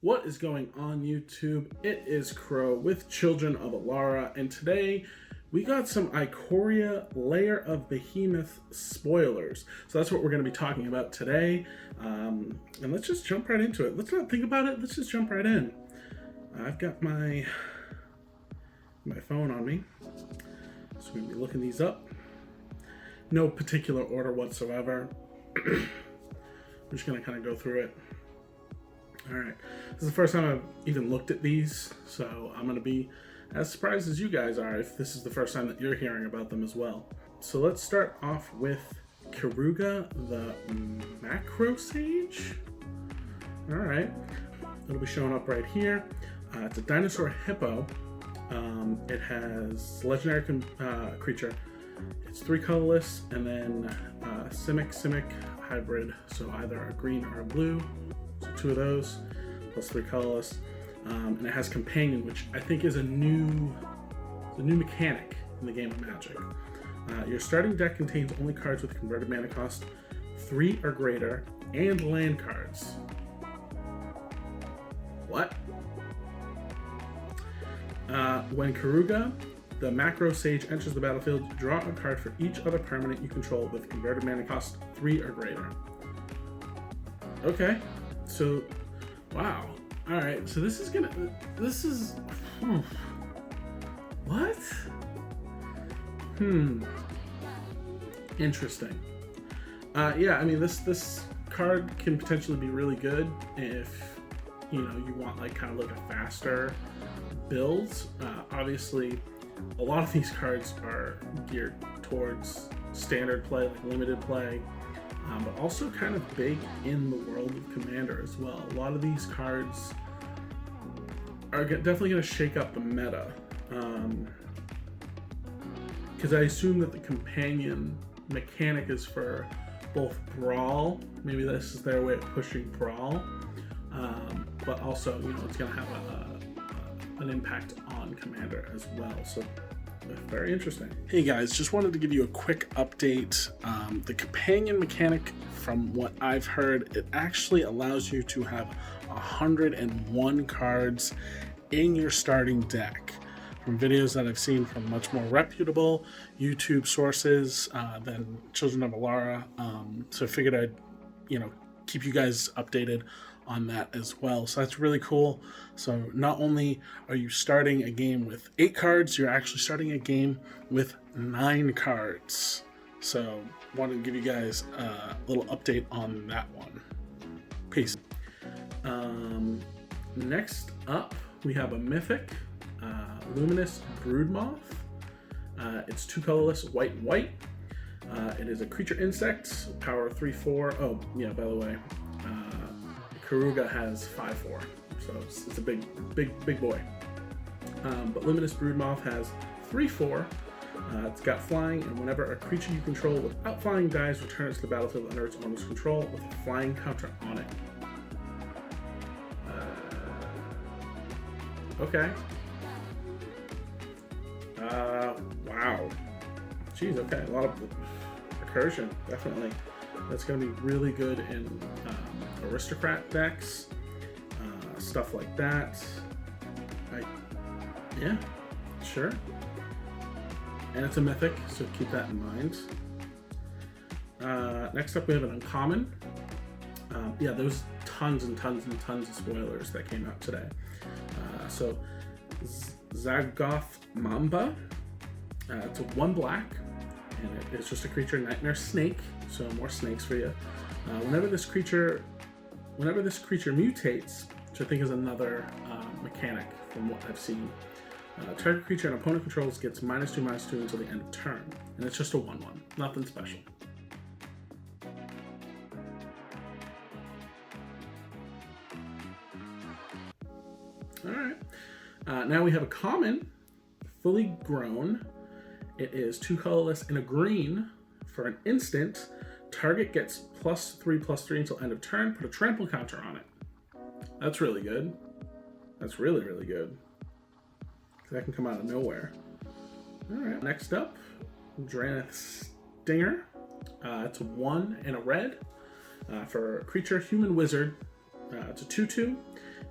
What is going on YouTube? It is Crow with Children of Alara, and today we got some Ikoria Lair of Behemoths spoilers. So that's what we're going to be talking about today. And let's just jump right into it. Let's not think about it. Let's just jump right in. I've got my phone on me, so we're going to be looking these up. No particular order whatsoever. I'm just going to kind of go through it. Alright, this is the first time I've even looked at these, so I'm going to be as surprised as you guys are if this is the first time that you're hearing about them as well. So let's start off with Ikoria the Macro Sage. Alright, it'll be showing up right here. It's a dinosaur hippo. It has legendary creature. It's 3 colorless, and then Simic hybrid, so either a green or a blue. So 2 of those, plus 3 colorless. And it has Companion, which I think is a new mechanic in the game of Magic. Your starting deck contains only cards with converted mana cost 3 or greater, and land cards. What? When Ikoria the Macro Sage enters the battlefield, draw a card for each other permanent you control with converted mana cost 3 or greater. Okay. So, wow. Alright, so what? Interesting. Yeah, I mean, this card can potentially be really good if, you know, you want like kind of like a faster build. Obviously, a lot of these cards are geared towards standard play, like limited play. But also kind of big in the world of Commander as well. A lot of these cards are definitely going to shake up the meta. Because I assume that the Companion mechanic is for both Brawl, maybe this is their way of pushing Brawl, but also, you know, it's going to have an impact on Commander as well. So very interesting. Hey guys, just wanted to give you a quick update. The Companion mechanic, from what I've heard, it actually allows you to have 101 cards in your starting deck. From videos that I've seen from much more reputable YouTube sources than Children of Alara, so I figured I'd, you know, keep you guys updated on that as well. So that's really cool. So not only are you starting a game with 8 cards, you're actually starting a game with 9 cards. So wanted to give you guys a little update on that one. Peace. Next up, we have a mythic, Luminous Broodmoth. It's 2 colorless, white and white. It is a creature insect, power 3/4. Oh yeah, by the way, Ikoria has 5/4, so it's a big boy. But Luminous Broodmoth has 3/4. It's got flying, and whenever a creature you control without flying dies, return it to the battlefield under its owner's control with a flying counter on it. Okay. Wow. Jeez, okay, a lot of recursion, definitely. That's going to be really good in aristocrat decks, stuff like that. Yeah, sure. And it's a mythic, so keep that in mind. Next up, we have an uncommon. Yeah, there's tons and tons and tons of spoilers that came out today. So, Zagoth Mamba. It's a 1 black, and it's just a creature, Nightmare Snake. So more snakes for you. Whenever this creature mutates, which I think is another mechanic from what I've seen, target creature an opponent controls gets -2/-2 until the end of turn, and it's just a 1/1, nothing special. All right. Now we have a common, fully grown. It is 2 colorless and a green. For an instant, target gets +3/+3 until end of turn. Put a trample counter on it. That's really good. That's really, really good. That can come out of nowhere. All right. Next up, Drannith Stinger. It's a 1 and a red. For creature, human wizard. It's a 2/2.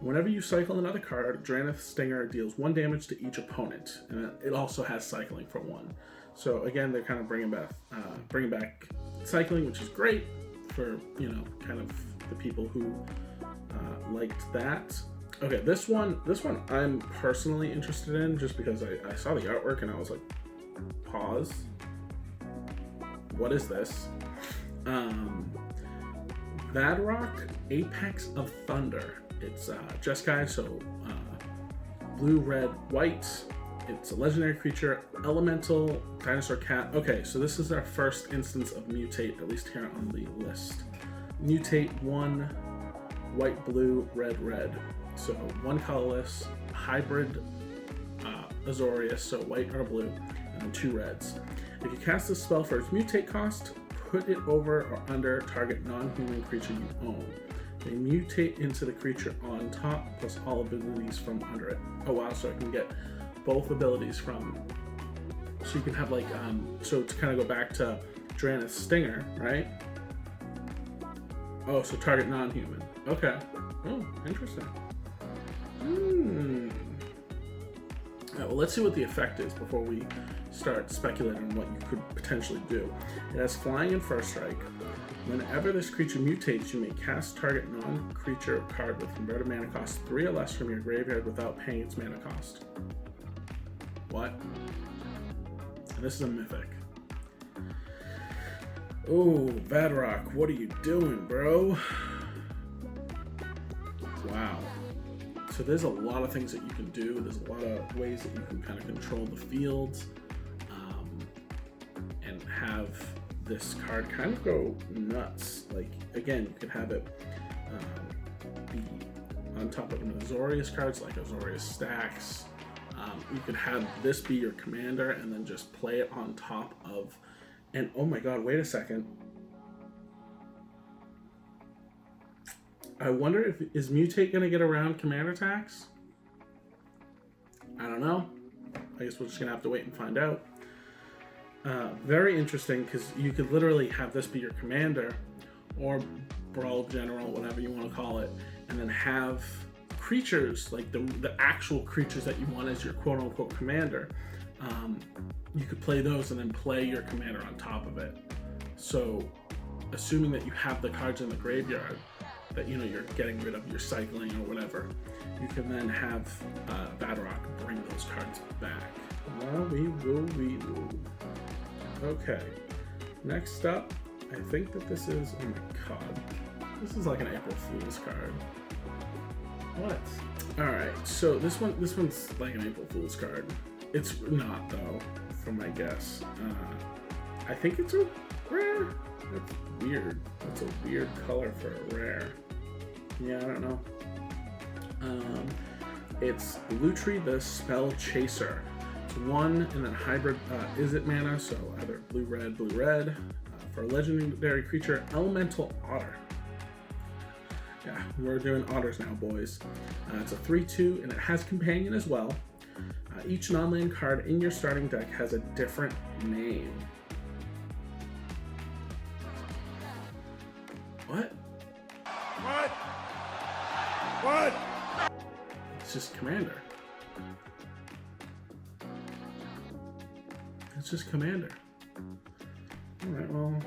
Whenever you cycle another card, Baerthe Stinger deals 1 damage to each opponent, and it also has cycling for 1. So again, they're kind of bringing back cycling, which is great for, you know, kind of the people who liked that. Okay, this one I'm personally interested in just because I saw the artwork and I was like, pause. What is this? Vadrock, Apex of Thunder. It's Jeskai, so blue, red, white. It's a legendary creature, elemental, dinosaur cat. Okay, so this is our first instance of mutate, at least here on the list. Mutate 1, white, blue, red, red. So 1 colorless, hybrid Azorius, so white or blue, and then 2 reds. If you cast this spell for its mutate cost, put it over or under target non-human creature you own. They mutate into the creature on top, plus all abilities from under it. Oh wow, so I can get both abilities from, so you can have like, so to kind of go back to Baerthe Stinger, right? Oh, so target non-human. Okay. Oh, interesting. Right, well, let's see what the effect is before we start speculating on what you could potentially do. It has flying and first strike. Whenever this creature mutates, you may cast target non-creature card with converted mana cost 3 or less from your graveyard without paying its mana cost. What? This is a mythic. Oh, Vadrock, what are you doing, bro? Wow. So there's a lot of things that you can do. There's a lot of ways that you can kind of control the fields and have this card kind of go nuts. Like, again, you could have it be on top of an Azorius cards, like Azorius stacks. You could have this be your commander and then just play it on top of, and oh my god, wait a second. I wonder if, is Mutate going to get around command attacks? I don't know. I guess we're just going to have to wait and find out. Very interesting, because you could literally have this be your commander, or Brawl General, whatever you want to call it, and then have creatures, like the actual creatures that you want as your quote-unquote commander. You could play those and then play your commander on top of it. So, assuming that you have the cards in the graveyard, that, you know, you're getting rid of your cycling or whatever, you can then have Vadrock bring those cards back. Well, we will. Okay, next up, I think that this is, oh my god, this is like an April Fool's card. What? Alright, so this one's like an April Fool's card. It's not, though, from my guess. I think it's a rare. That's weird. That's a weird color for a rare. Yeah, I don't know. It's Lutri the Spell Chaser. It's 1 and then hybrid is it mana, so either blue-red, blue-red. For a legendary creature, Elemental Otter. Yeah, we're doing otters now, boys. It's a 3/2 and it has companion as well. Each non-land card in your starting deck has a different name. What? What? It's just commander. It's just commander. All right, well,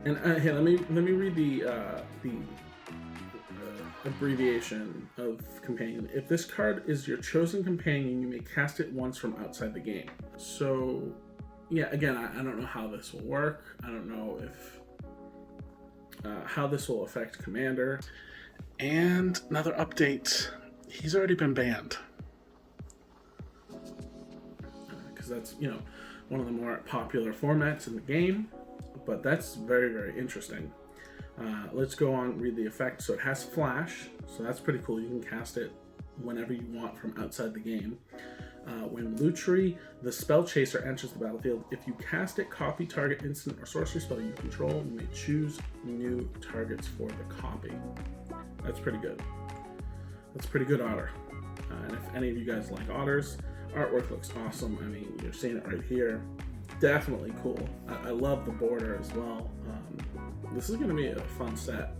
and here, let me read the abbreviation of companion. If this card is your chosen companion, you may cast it once from outside the game. So, yeah, again, I don't know how this will work. I don't know if how this will affect Commander. And another update, he's already been banned. Because that's, you know, one of the more popular formats in the game. But that's very, very interesting. Let's go on and read the effect. So it has flash, so that's pretty cool. You can cast it whenever you want from outside the game. When Lutri, the Spell Chaser, enters the battlefield, if you cast it, copy target instant or sorcery spell you control, you may choose new targets for the copy. That's pretty good. That's pretty good otter. And if any of you guys like otters, artwork looks awesome. I mean, you're seeing it right here. Definitely cool. I love the border as well. This is going to be a fun set.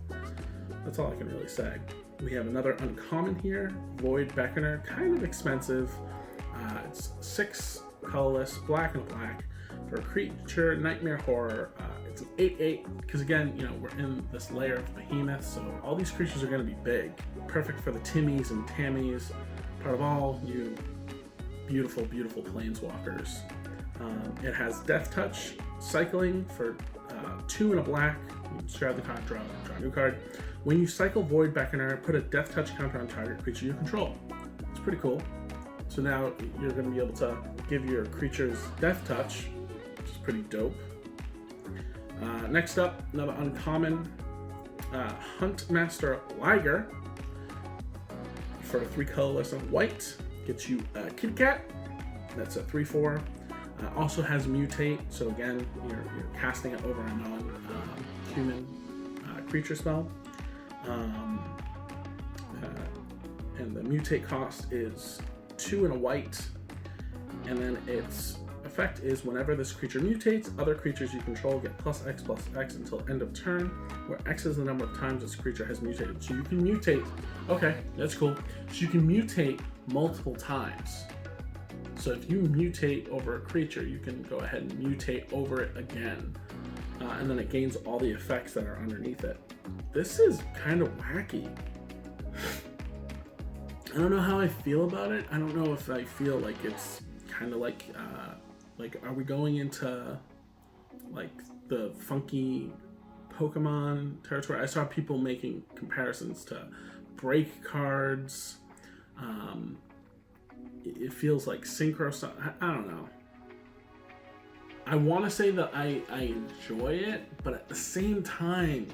That's all I can really say. We have another uncommon here, Void Beckoner, kind of expensive. It's 6 colorless, black and black for a creature, nightmare horror. It's an 8/8 because again, you know, we're in this Lair of Behemoths, so all these creatures are going to be big, perfect for the Timmies and Tammies, part of all you beautiful, beautiful planeswalkers. It has Death Touch, cycling for 2 and a black. Discard the card, draw a new card. When you cycle Void Beckoner, put a Death Touch counter on target creature you control. It's pretty cool. So now you're going to be able to give your creatures Death Touch, which is pretty dope. Next up, another uncommon, Huntmaster Liger for 3 colorless and white. Gets you a Kit Kat. That's a 3/4. Also has Mutate, so again, you're casting it over a non-human creature spell. And the Mutate cost is 2 and a white, and then its effect is whenever this creature mutates, other creatures you control get +X/+X until end of turn, where X is the number of times this creature has mutated. So you can mutate, okay, that's cool. So you can mutate multiple times. So if you mutate over a creature, you can go ahead and mutate over it again. And then it gains all the effects that are underneath it. This is kind of wacky. I don't know how I feel about it. I don't know if I feel like it's kind of like are we going into like the funky Pokemon territory? I saw people making comparisons to break cards. It feels like synchro stuff. I don't know. I want to say that I enjoy it, but at the same time,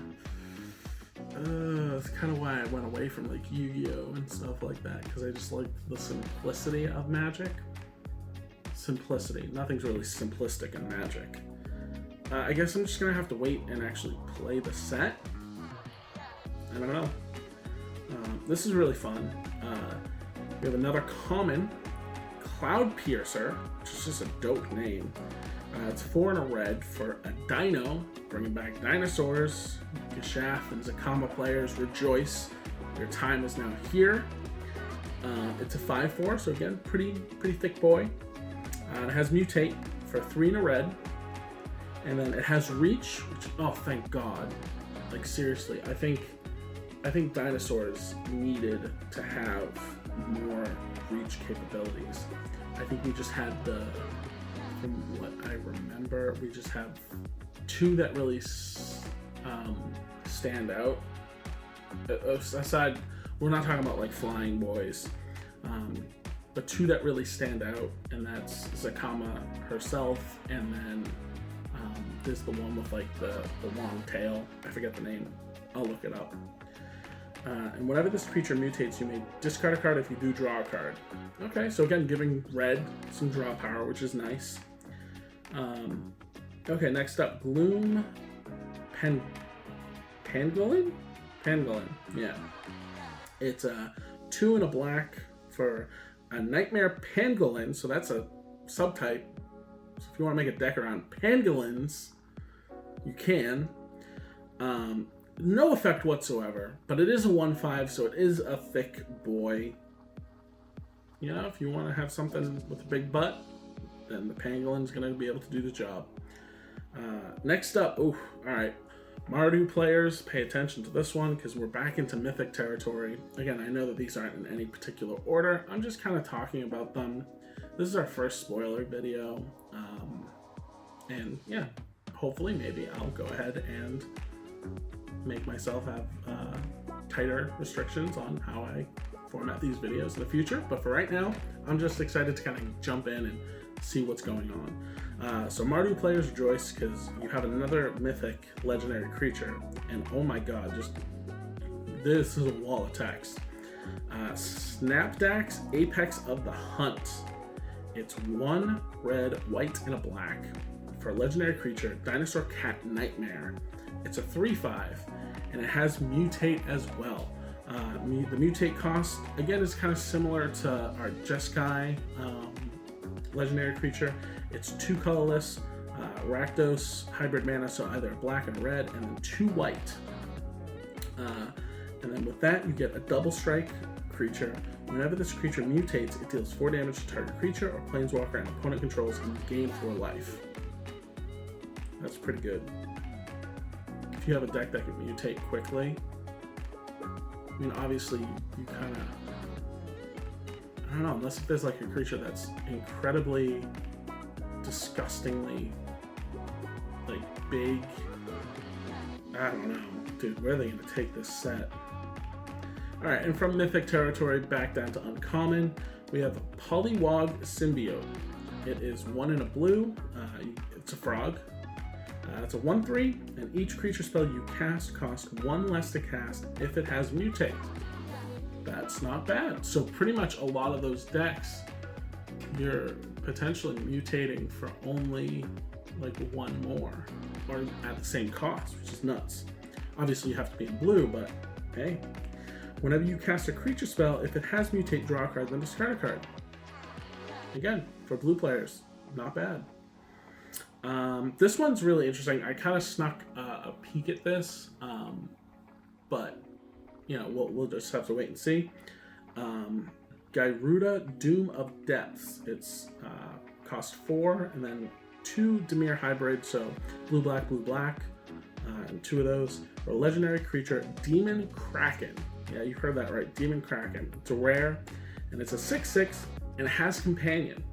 that's kind of why I went away from like Yu-Gi-Oh and stuff like that, because I just like the simplicity of Magic. Simplicity. Nothing's really simplistic in Magic. I guess I'm just gonna have to wait and actually play the set. I don't know. This is really fun. We have another common, Cloud Piercer, which is just a dope name. It's 4 and a red for a Dino, bringing back dinosaurs. Gashaf and Zakama players rejoice. Their time is now here. It's a 5/4, so again, pretty thick boy. It has Mutate for 3 and a red, and then it has Reach, which, oh thank God! Like seriously, I think dinosaurs needed to have more reach capabilities. I think we just had from what I remember, we just have 2 that really stand out. Aside, we're not talking about like flying boys, but 2 that really stand out, and that's Zakama herself, and then there's the one with like the long tail. I forget the name. I'll look it up. And whenever this creature mutates, you may discard a card if you do draw a card. Okay, so again, giving red some draw power, which is nice. Okay, next up, Gloom Pangolin? Pangolin, yeah. It's a 2 and a black for a Nightmare Pangolin, so that's a subtype. So if you want to make a deck around pangolins, you can. No effect whatsoever, but it is a 1/5, so it is a thick boy. You know, if you want to have something with a big butt, then the pangolin's going to be able to do the job. Next up, alright. Mardu players, pay attention to this one because we're back into Mythic territory. Again, I know that these aren't in any particular order. I'm just kind of talking about them. This is our first spoiler video. And yeah, hopefully maybe I'll go ahead and make myself have tighter restrictions on how I format these videos in the future. But for right now, I'm just excited to kind of jump in and see what's going on. So Mardu players rejoice because you have another mythic legendary creature, and oh my god, just this is a wall of text. Snapdax, Apex of the Hunt. It's 1 red, white, and a black for a legendary creature, Dinosaur Cat Nightmare. It's a 3/5, and it has Mutate as well. The Mutate cost, again, is kind of similar to our Jeskai legendary creature. It's 2 colorless, Rakdos, hybrid mana, so either a black and a red, and then 2 white. And then with that, you get a double strike creature. Whenever this creature mutates, it deals 4 damage to target creature or planeswalker and opponent controls and you gain 4 life. That's pretty good. If you have a deck that can mutate quickly, I mean, obviously you kind of, I don't know, unless if there's like a creature that's incredibly, disgustingly, like big, I don't know, dude, where are they gonna take this set? All right, and from Mythic territory back down to Uncommon, we have Poliwag Symbiote. It is 1 and a blue, it's a frog. It's a 1/3, and each creature spell you cast costs 1 less to cast if it has mutate. That's not bad. So pretty much a lot of those decks, you're potentially mutating for only like 1 more, or at the same cost, which is nuts. Obviously you have to be in blue, but hey. Whenever you cast a creature spell, if it has mutate, draw a card, then discard a card. Again, for blue players, not bad. This one's really interesting. I kind of snuck a peek at this, but you know, we'll just have to wait and see. Gyruda, Doom of Depths. It's cost 4, and then 2 Dimir hybrid, so blue, black, and 2 of those. For a legendary creature, Demon Kraken. Yeah, you heard that right, Demon Kraken. It's a rare, and it's a 6/6, and it has Companion.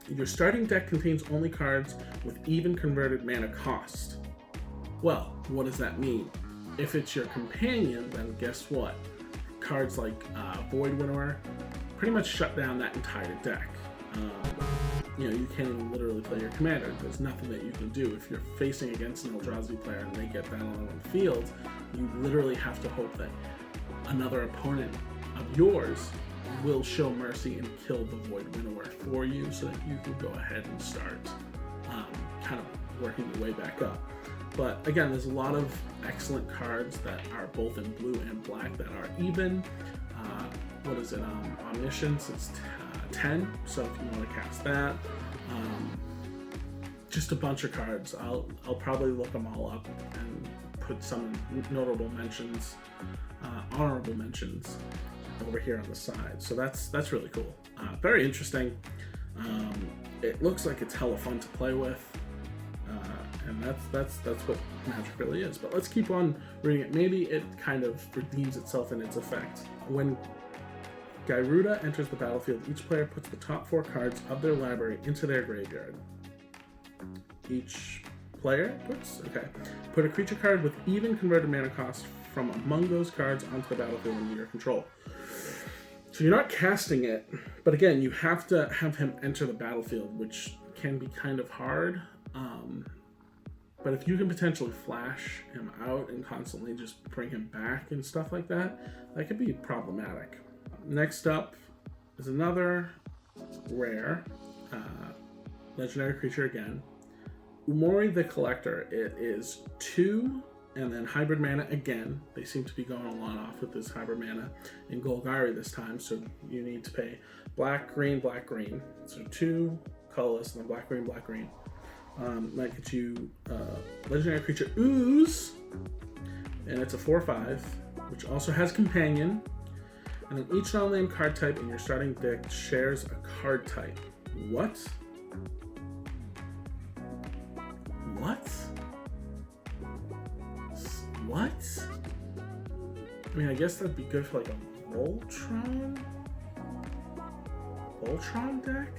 Your starting deck contains only cards with even converted mana cost. Well, what does that mean? If it's your companion, then guess what? Cards like Void Winnower pretty much shut down that entire deck. You know, you can't even literally play your commander. There's nothing that you can do. If you're facing against an Eldrazi player and they get that on their own field, you literally have to hope that another opponent of yours will show mercy and kill the Void Winnower for you so that you can go ahead and start kind of working your way back up. But again, there's a lot of excellent cards that are both in blue and black that are even. What is it? Omniscience, it's 10, so if you want to cast that. Just a bunch of cards. I'll probably look them all up and put some notable mentions, honorable mentions over here on the side. So that's really cool. Very interesting. It looks like it's hella fun to play with, and that's what Magic really is. But let's keep on reading it. Maybe it kind of redeems itself in its effect. When Gyruda enters the battlefield, each player puts the top 4 cards of their library into their graveyard. Each player put a creature card with even converted mana cost from among those cards onto the battlefield under your control. So you're not casting it, but again, you have to have him enter the battlefield, which can be kind of hard. But if you can potentially flash him out and constantly just bring him back and stuff like that, that could be problematic. Next up is another rare legendary creature again. Umori the Collector. It is 2 and then hybrid mana again. They seem to be going a lot off with this hybrid mana in Golgari this time, so you need to pay black, green. So 2 colorless and then black, green. That gets you legendary creature Ooze, and it's a 4/5, which also has Companion. And then each non-land card type in your starting deck shares a card type. What? I mean, I guess that'd be good for like a Voltron deck?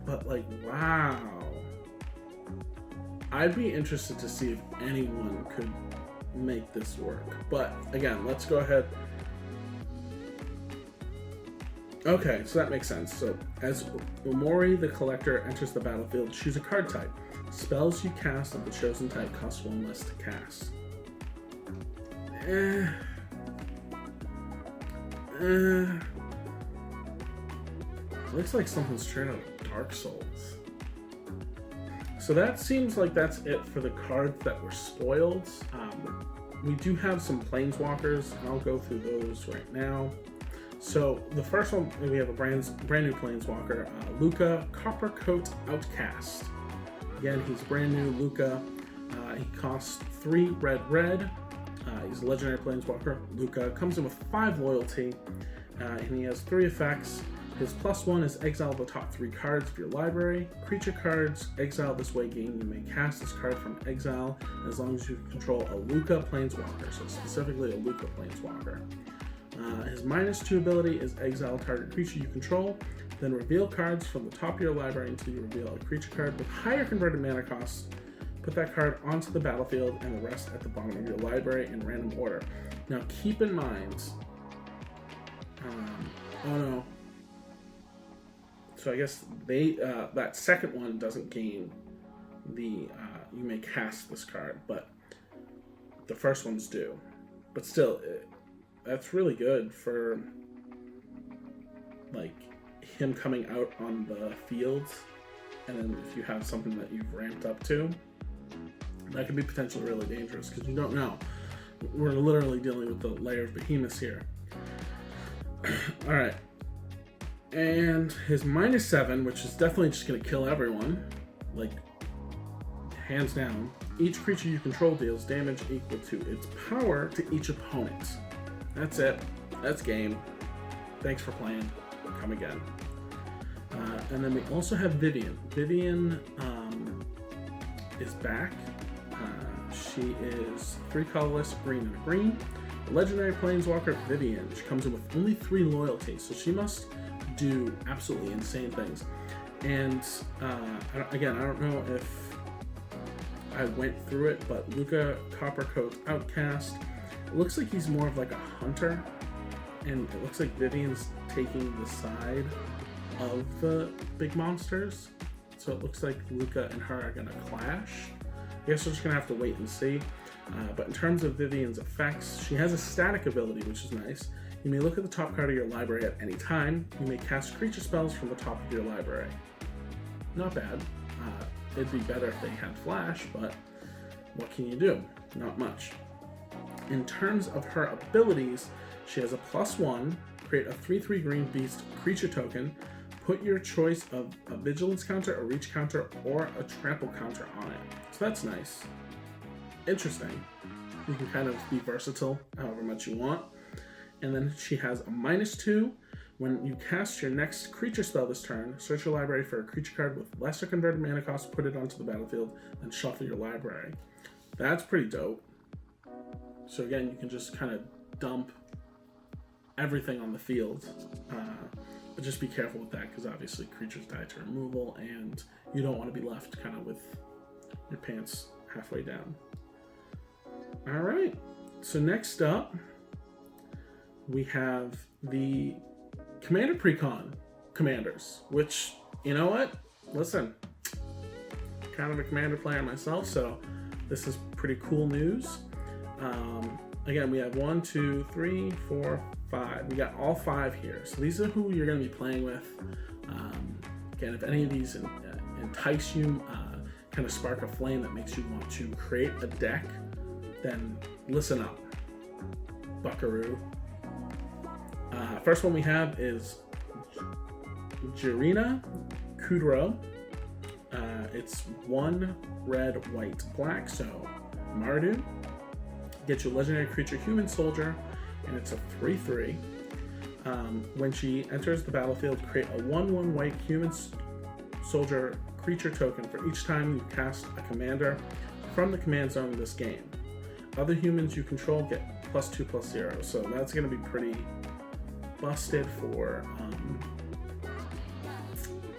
But like, wow. I'd be interested to see if anyone could make this work. But again, let's go ahead. Okay, so that makes sense. So as Umori the Collector enters the battlefield, choose a card type. Spells you cast of the chosen type cost 1 less to cast. Looks like something straight out of Dark Souls. So that seems like that's it for the cards that were spoiled. We do have some Planeswalkers, and I'll go through those right now. So the first one, we have a brand new Planeswalker, Luca, Coppercoat Outcast. Again, he's brand new, Luca. He costs 3 red. He's a legendary planeswalker. Luca comes in with 5 loyalty, and he has 3 effects. His +1 is exile the top 3 cards of your library. Creature cards exile this way gain. You may cast this card from exile as long as you control a Luca planeswalker, so specifically a Luca planeswalker. His -2 ability is exile target creature you control, then reveal cards from the top of your library until you reveal a creature card with higher converted mana cost. Put that card onto the battlefield and the rest at the bottom of your library in random order. Now keep in mind, oh no. So I guess that second one doesn't gain the, you may cast this card, but the first ones do. But still, that's really good for, like, him coming out on the field, and then if you have something that you've ramped up to, that could be potentially really dangerous, because you don't know. We're literally dealing with the Lair of Behemoths here. Alright. And his -7, which is definitely just going to kill everyone, like, hands down. Each creature you control deals damage equal to its power to each opponent. That's it. That's game. Thanks for playing. Come again. And then we also have Vivian. Vivian is back. She is 3 colorless, green and a green. A legendary planeswalker, Vivian. She comes in with only 3 loyalty, so she must do absolutely insane things. And again, I don't know if I went through it, but Luca Coppercoat Outcast. It looks like he's more of like a hunter, and it looks like Vivian's taking the side of the big monsters. So it looks like Luca and her are gonna clash. I guess we're just gonna have to wait and see. But in terms of Vivian's effects, she has a static ability, which is nice. You may look at the top card of your library at any time. You may cast creature spells from the top of your library. Not bad. It'd be better if they had flash, but what can you do? Not much. In terms of her abilities, she has a +1, create a 3/3 green beast creature token, put your choice of a vigilance counter, a reach counter, or a trample counter on it. So that's nice. Interesting. You can kind of be versatile however much you want. And then she has a -2. When you cast your next creature spell this turn, search your library for a creature card with lesser converted mana cost, put it onto the battlefield, and shuffle your library. That's pretty dope. So again, you can just kind of dump everything on the field. But just be careful with that, because obviously creatures die to removal, and you don't want to be left kind of with your pants halfway down. Alright, so next up, we have the Commander Precon commanders, which, you know what? Listen, kind of a commander player myself, so this is pretty cool news. Again, we have 1, 2, 3, 4, 5. We got all 5 here. So these are who you're going to be playing with. Again, if any of these entice you, kind of spark a flame that makes you want to create a deck, then listen up, buckaroo. First one we have is Jirina Kudrow. It's 1 red, white, black, so Mardu. Get your legendary creature human soldier, and it's a 3/3. When she enters the battlefield, create a 1/1 white human soldier creature token for each time you cast a commander from the command zone of this game. Other humans you control get +2/+0, so that's going to be pretty busted for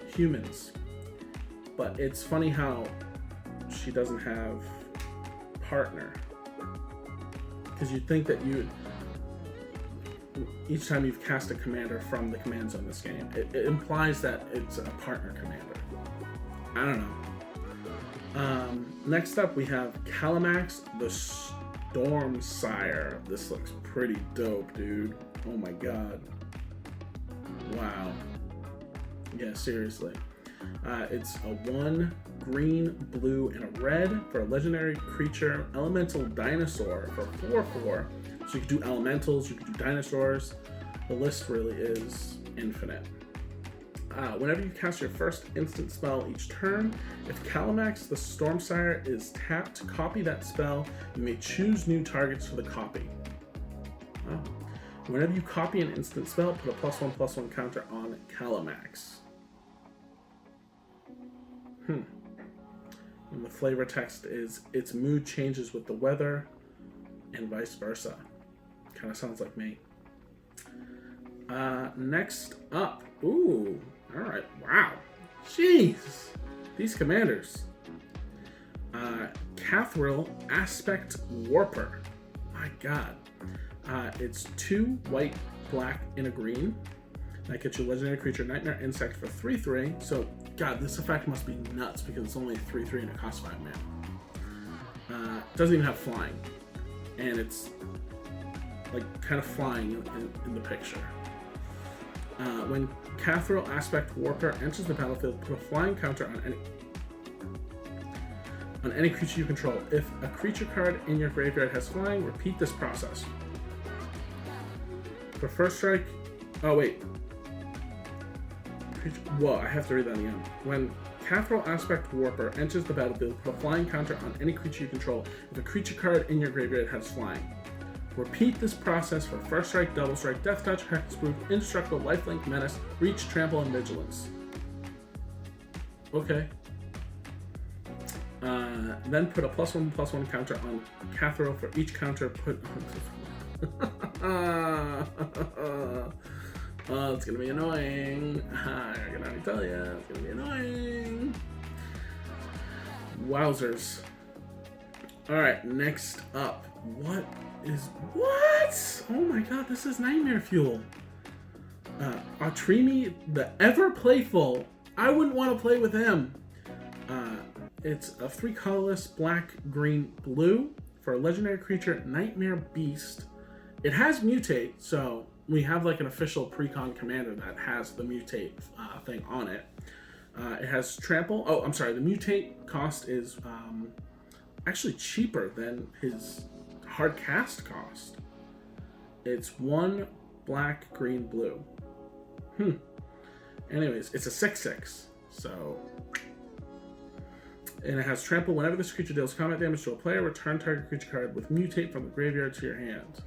humans. But it's funny how she doesn't have partner, because you'd think that each time you've cast a commander from the command zone in this game, it implies that it's a partner commander. I don't know. Next up we have Calamax the Stormsire. This looks pretty dope, dude. Oh my god. Wow. Yeah, seriously. It's a 1 green, blue, and a red for a legendary creature elemental dinosaur for 4/4. So you can do elementals, you can do dinosaurs. The list really is infinite. Whenever you cast your first instant spell each turn, if Calamax the Stormsire is tapped to copy that spell, you may choose new targets for the copy. Wow. Whenever you copy an instant spell, put a +1/+1 counter on Calamax. And the flavor text is, its mood changes with the weather, and vice versa. Kind of sounds like me. Next up. Ooh, alright, wow. Jeez. These commanders. Cathril Aspect Warper. My god. It's 2 white, black, and a green. That gets you legendary creature Nightmare Insect for 3/3. So, god, this effect must be nuts because it's only 3/3 and it costs 5 mana. Doesn't even have flying. And it's like kind of flying in the picture. When Cathril Aspect Warper enters the battlefield, put a flying counter on any creature you control. If a creature card in your graveyard has flying, repeat this process. For first strike, oh wait. Whoa, I have to read that again. When Cathril Aspect Warper enters the battlefield, put a flying counter on any creature you control if a creature card in your graveyard has flying. Repeat this process for First Strike, Double Strike, Death Touch, Hexproof, Indestructible, Lifelink, Menace, Reach, Trample, and Vigilance. Okay. Then put a +1/+1 counter on Cathril for each counter put on... Oh, it's gonna be annoying. I can already tell you, it's gonna be annoying. Wowzers. Alright, next up. What? Oh my god, this is Nightmare Fuel. Atrimi, the ever playful. I wouldn't want to play with him. It's a 3 colorless black, green, blue for a legendary creature, Nightmare Beast. It has Mutate, so we have like an official precon commander that has the Mutate thing on it. It has Trample. Oh, I'm sorry. The Mutate cost is actually cheaper than his hard cast cost. It's 1 black, green, blue. Anyways, it's a 6/6. So, and it has Trample. Whenever this creature deals combat damage to a player, return target creature card with Mutate from the graveyard to your hand.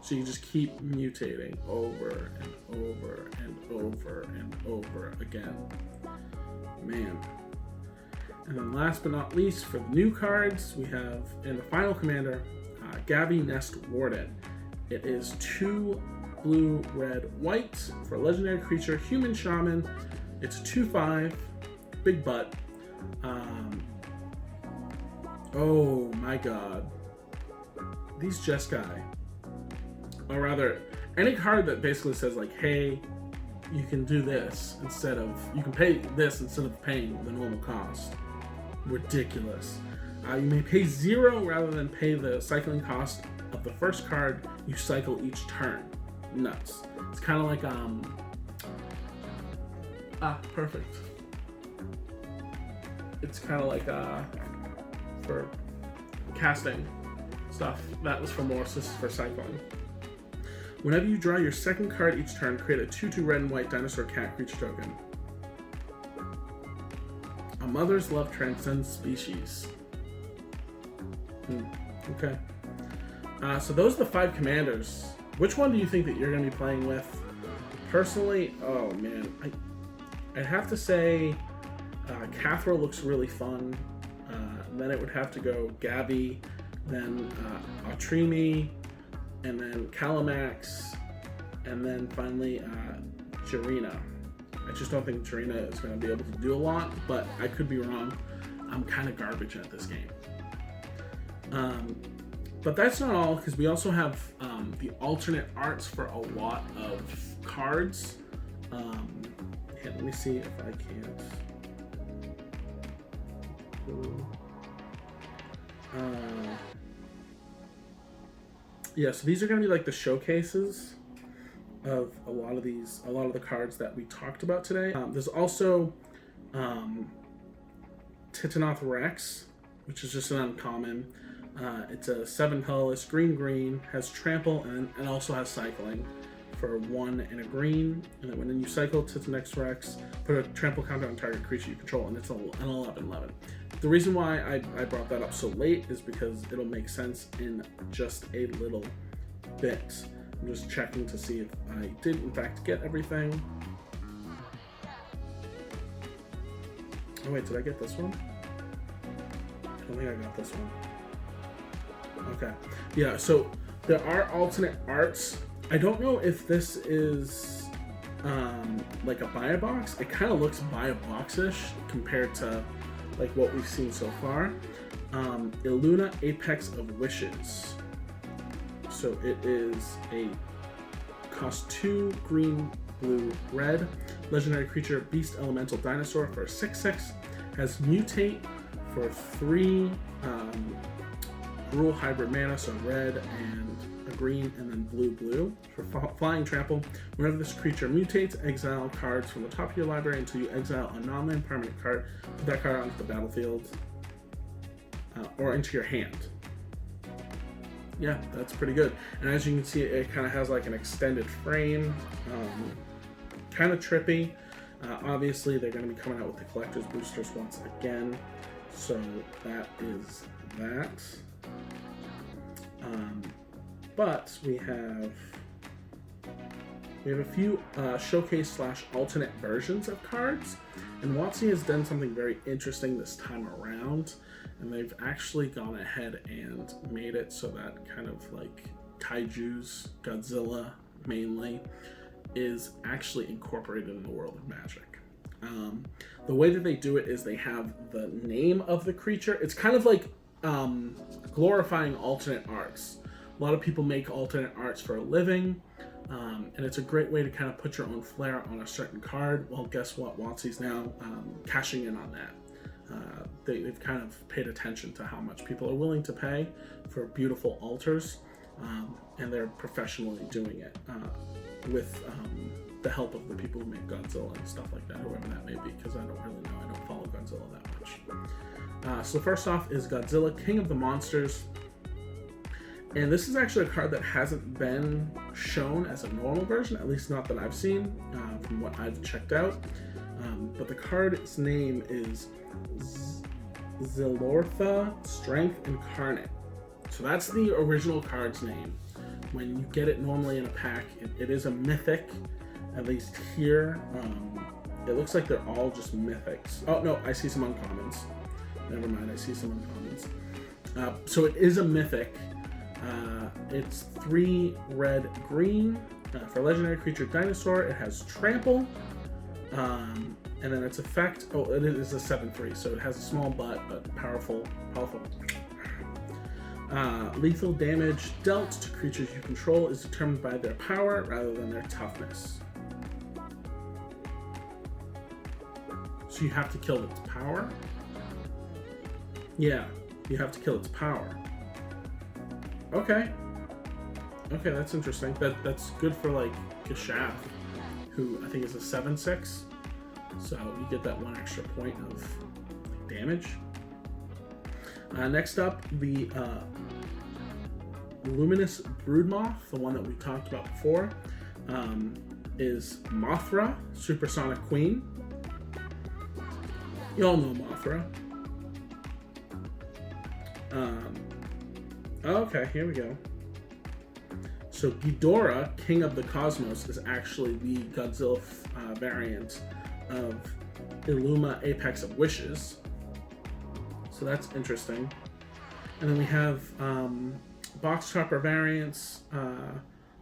So you just keep mutating over and over and over and over again. Man. And then last but not least, for the new cards, we have in the final commander, Gabby Nest Warden. It is 2 blue, red, white for a legendary creature, Human Shaman. It's 2/5, big butt. Oh my god. These Jeskai. Or rather, any card that basically says like, hey, you can do this instead of, you can pay this instead of paying the normal cost. Ridiculous. You may pay 0 rather than pay the cycling cost of the first card you cycle each turn. Nuts. It's kind of like, perfect. It's kind of like, for casting stuff. That was for Morse, this is for cycling. Whenever you draw your second card each turn, create a 2/2 red and white dinosaur cat creature token. A mother's love transcends species. Okay. So those are the 5 commanders. Which one do you think that you're going to be playing with? Personally, oh man, I'd have to say Cathril looks really fun. Then it would have to go Gabby, then Atrimi, and then Calamax, and then finally Jarina. I just don't think Jarina is going to be able to do a lot, but I could be wrong. I'm kind of garbage at this game. But that's not all, because we also have the alternate arts for a lot of cards. Here, let me see if I can't. Yeah, so these are going to be like the showcases of a lot of the cards that we talked about today. There's also Titanoth Rex, which is just an uncommon. It's a 7 colorless, green, has trample, and also has cycling for 1 and a green, and then when you cycle to the next Rex, put a trample counter on target creature you control, and it's an 11/11. The reason why I brought that up so late is because it'll make sense in just a little bit. I'm just checking to see if I did in fact get everything. Oh wait, did I get this one? I don't think I got this one. Okay. Yeah, so there are alternate arts. I don't know if this is like a buy a box. It kind of looks buy a box-ish compared to like what we've seen so far. Illuna, Apex of Wishes. So it is cost 2 green, blue, red. Legendary creature, Beast Elemental Dinosaur for a 6/6. Has mutate for 3 Gruul hybrid mana, so red and a green, and then blue for flying trample. Whenever this creature mutates, exile cards from the top of your library until you exile a non-land permanent card. Put that card onto the battlefield or into your hand. Yeah, that's pretty good. And as you can see, it kind of has like an extended frame, kind of trippy. Obviously, they're going to be coming out with the collector's boosters once again, so that is that. But we have a few showcase / alternate versions of cards, and WotC has done something very interesting this time around, and they've actually gone ahead and made it so that kind of like Kaiju's, Godzilla mainly, is actually incorporated in the world of Magic. The way that they do it is they have the name of the creature. It's kind of like glorifying alternate arts. A lot of people make alternate arts for a living, and it's a great way to kind of put your own flair on a certain card. Well, guess what? WotC's now cashing in on that. They've kind of paid attention to how much people are willing to pay for beautiful altars, and they're professionally doing it with the help of the people who make Godzilla and stuff like that, whoever that may be, because I don't really know. I don't follow Godzilla that much. So first off is Godzilla, King of the Monsters. And this is actually a card that hasn't been shown as a normal version, at least not that I've seen from what I've checked out. But the card's name is Zilortha, Strength Incarnate. So that's the original card's name. When you get it normally in a pack, it is a mythic, at least here. It looks like they're all just mythics. Oh no, I see some uncommons. Never mind, I see some uncommons. So it is a mythic. It's 3 red, green. For legendary creature dinosaur, it has trample. And then its effect, it is a 7/3, so it has a small butt, but powerful. Lethal damage dealt to creatures you control is determined by their power rather than their toughness. So you have to kill its power? Yeah, you have to kill its power. Okay, that's interesting. That's good for like Gashaf, who I think is a 7/6. So you get that 1 extra point of damage. Next up, the Luminous Broodmoth, the one that we talked about before, is Mothra, Supersonic Queen. You all know Mothra. Okay, here we go. So Ghidorah, King of the Cosmos, is actually the Godzilla variant of Illuma, Apex of Wishes. So that's interesting. And then we have box topper variants,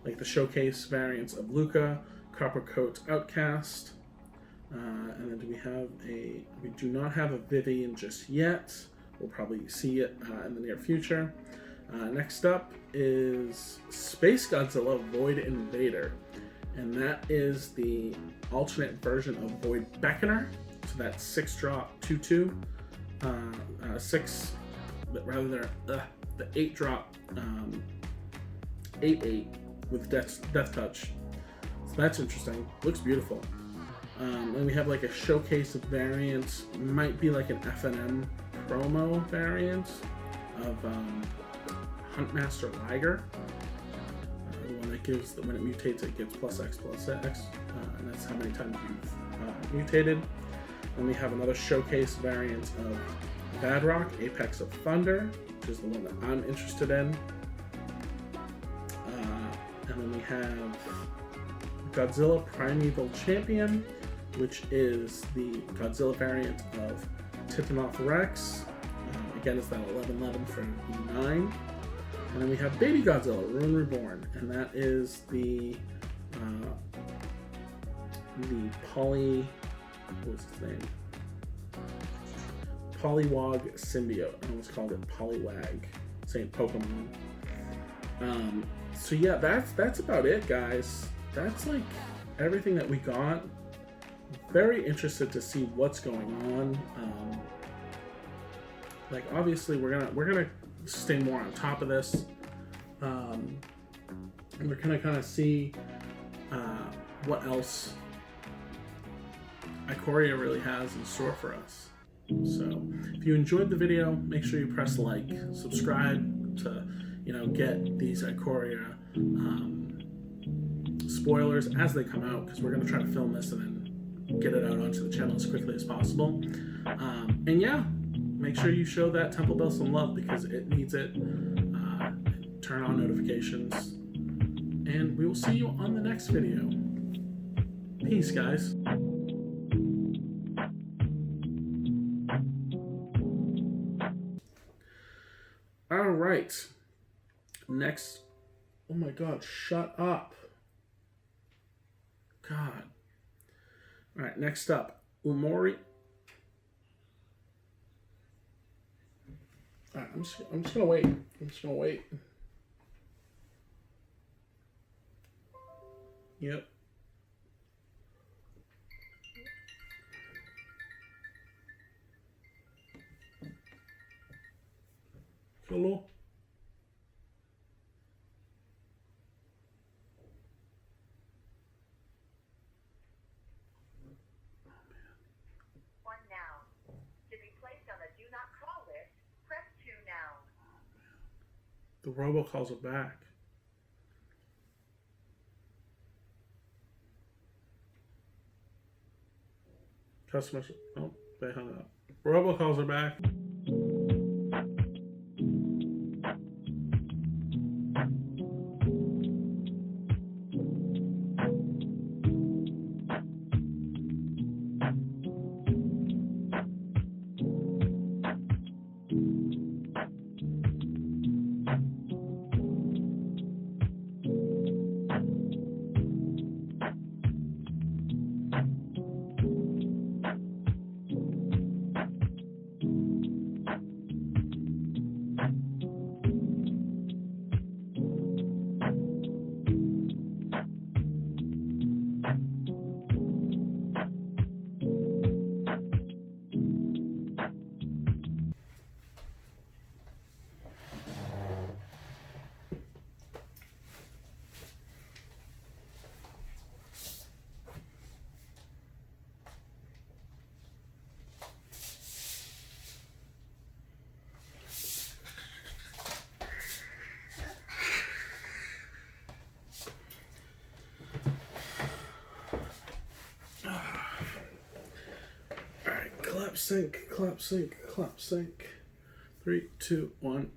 like the showcase variants of Luca, Coppercoat Outcast. And then we do not have a Vivian just yet. We'll probably see it in the near future. Next up is Space Godzilla Void Invader. And that is the alternate version of Void Beckoner. So that's 6-drop, 2/2. 6, but rather the 8-drop 8/8 with Death Touch. So that's interesting. Looks beautiful. And we have like a showcase variant, might be like an FNM promo variant of Huntmaster Liger, the one it gives, when it mutates, it gives plus X, and that's how many times you've mutated. Then we have another showcase variant of Badrock, Apex of Thunder, which is the one that I'm interested in. And then we have Godzilla Primeval Champion, which is the Godzilla variant of Titanoth Rex. Again, it's that 1111 for E9. And then we have Baby Godzilla, Ruin Reborn, and that is the what was his name? Poliwag symbiote. I almost called it Poliwag. Same Pokemon. So yeah, that's about it, guys. That's like everything that we got. Very interested to see what's going on. Like obviously we're gonna stay more on top of this. And we're gonna kind of see what else Ikoria really has in store for us. So if you enjoyed the video, make sure you press like, subscribe to get these Ikoria spoilers as they come out, because we're going to try to film this and then get it out onto the channel as quickly as possible. And yeah, make sure you show that Temple Bell some love, because it needs it. Turn on notifications, and we will see you on the next video. Peace, guys. All right. Next. Oh my God, shut up. God. All right, next up, Umori. All right, I'm just gonna wait. Yep. Hello. One noun. To be placed on the do not call list, press 2 now. The robocalls are back. Customers. Oh, they hung up. Robocalls are back. Clap sync. 3, 2, 1.